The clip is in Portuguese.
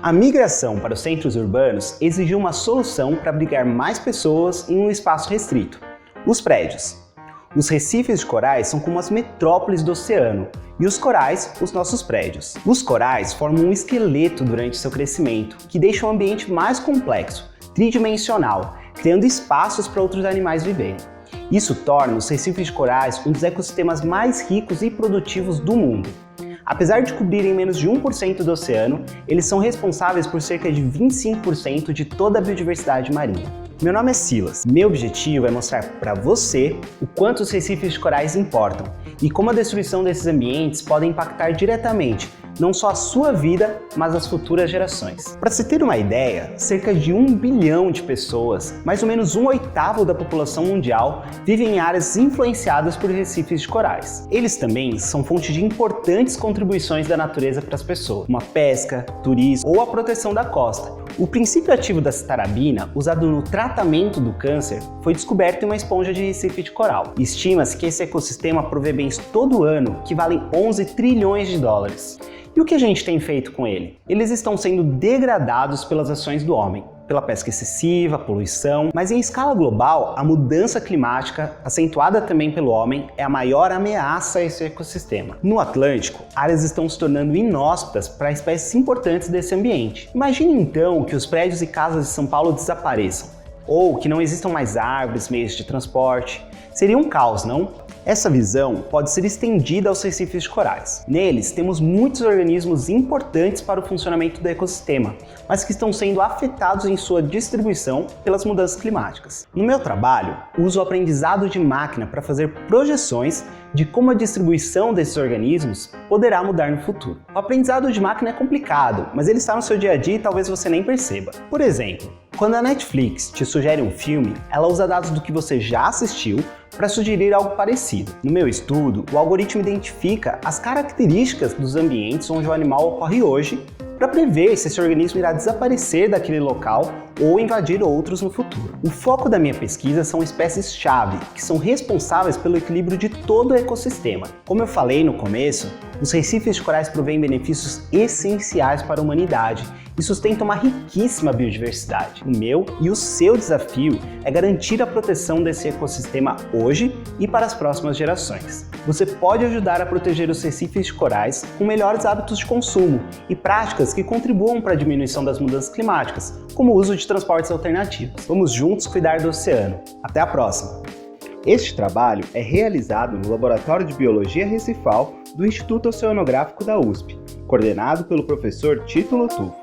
A migração para os centros urbanos exigiu uma solução para abrigar mais pessoas em um espaço restrito: os prédios. Os recifes de corais são como as metrópoles do oceano, e os corais, os nossos prédios. Os corais formam um esqueleto durante seu crescimento, que deixa o ambiente mais complexo, tridimensional, criando espaços para outros animais viverem. Isso torna os recifes de corais um dos ecossistemas mais ricos e produtivos do mundo. Apesar de cobrirem menos de 1% do oceano, eles são responsáveis por cerca de 25% de toda a biodiversidade marinha. Meu nome é Silas. Meu objetivo é mostrar para você o quanto os recifes de corais importam e como a destruição desses ambientes pode impactar diretamente não só a sua vida, mas as futuras gerações. Para se ter uma ideia, cerca de 1 bilhão de pessoas, mais ou menos 1/8 da população mundial, vivem em áreas influenciadas por recifes de corais. Eles também são fonte de importantes contribuições da natureza para as pessoas, como a pesca, turismo ou a proteção da costa. O princípio ativo da citarabina, usado no tratamento do câncer, foi descoberto em uma esponja de recife de coral. Estima-se que esse ecossistema provê bens todo ano que valem 11 trilhões de dólares. E o que a gente tem feito com ele? Eles estão sendo degradados pelas ações do homem, pela pesca excessiva, poluição, mas em escala global, a mudança climática, acentuada também pelo homem, é a maior ameaça a esse ecossistema. No Atlântico, áreas estão se tornando inóspitas para espécies importantes desse ambiente. Imagine então que os prédios e casas de São Paulo desapareçam, ou que não existam mais árvores, meios de transporte. Seria um caos, não? Essa visão pode ser estendida aos recifes de corais. Neles, temos muitos organismos importantes para o funcionamento do ecossistema, mas que estão sendo afetados em sua distribuição pelas mudanças climáticas. No meu trabalho, uso o aprendizado de máquina para fazer projeções de como a distribuição desses organismos poderá mudar no futuro. O aprendizado de máquina é complicado, mas ele está no seu dia a dia e talvez você nem perceba. Por exemplo, quando a Netflix te sugere um filme, ela usa dados do que você já assistiu para sugerir algo parecido. No meu estudo, o algoritmo identifica as características dos ambientes onde o animal ocorre hoje para prever se esse organismo irá desaparecer daquele local ou invadir outros no futuro. O foco da minha pesquisa são espécies-chave, que são responsáveis pelo equilíbrio de todo o ecossistema. Como eu falei no começo, os recifes de corais provêm benefícios essenciais para a humanidade e sustentam uma riquíssima biodiversidade. O meu e o seu desafio é garantir a proteção desse ecossistema hoje e para as próximas gerações. Você pode ajudar a proteger os recifes de corais com melhores hábitos de consumo e práticas que contribuam para a diminuição das mudanças climáticas, como o uso de transportes alternativos. Vamos juntos cuidar do oceano. Até a próxima! Este trabalho é realizado no Laboratório de Biologia Recifal do Instituto Oceanográfico da USP, coordenado pelo professor Tito Lotufo.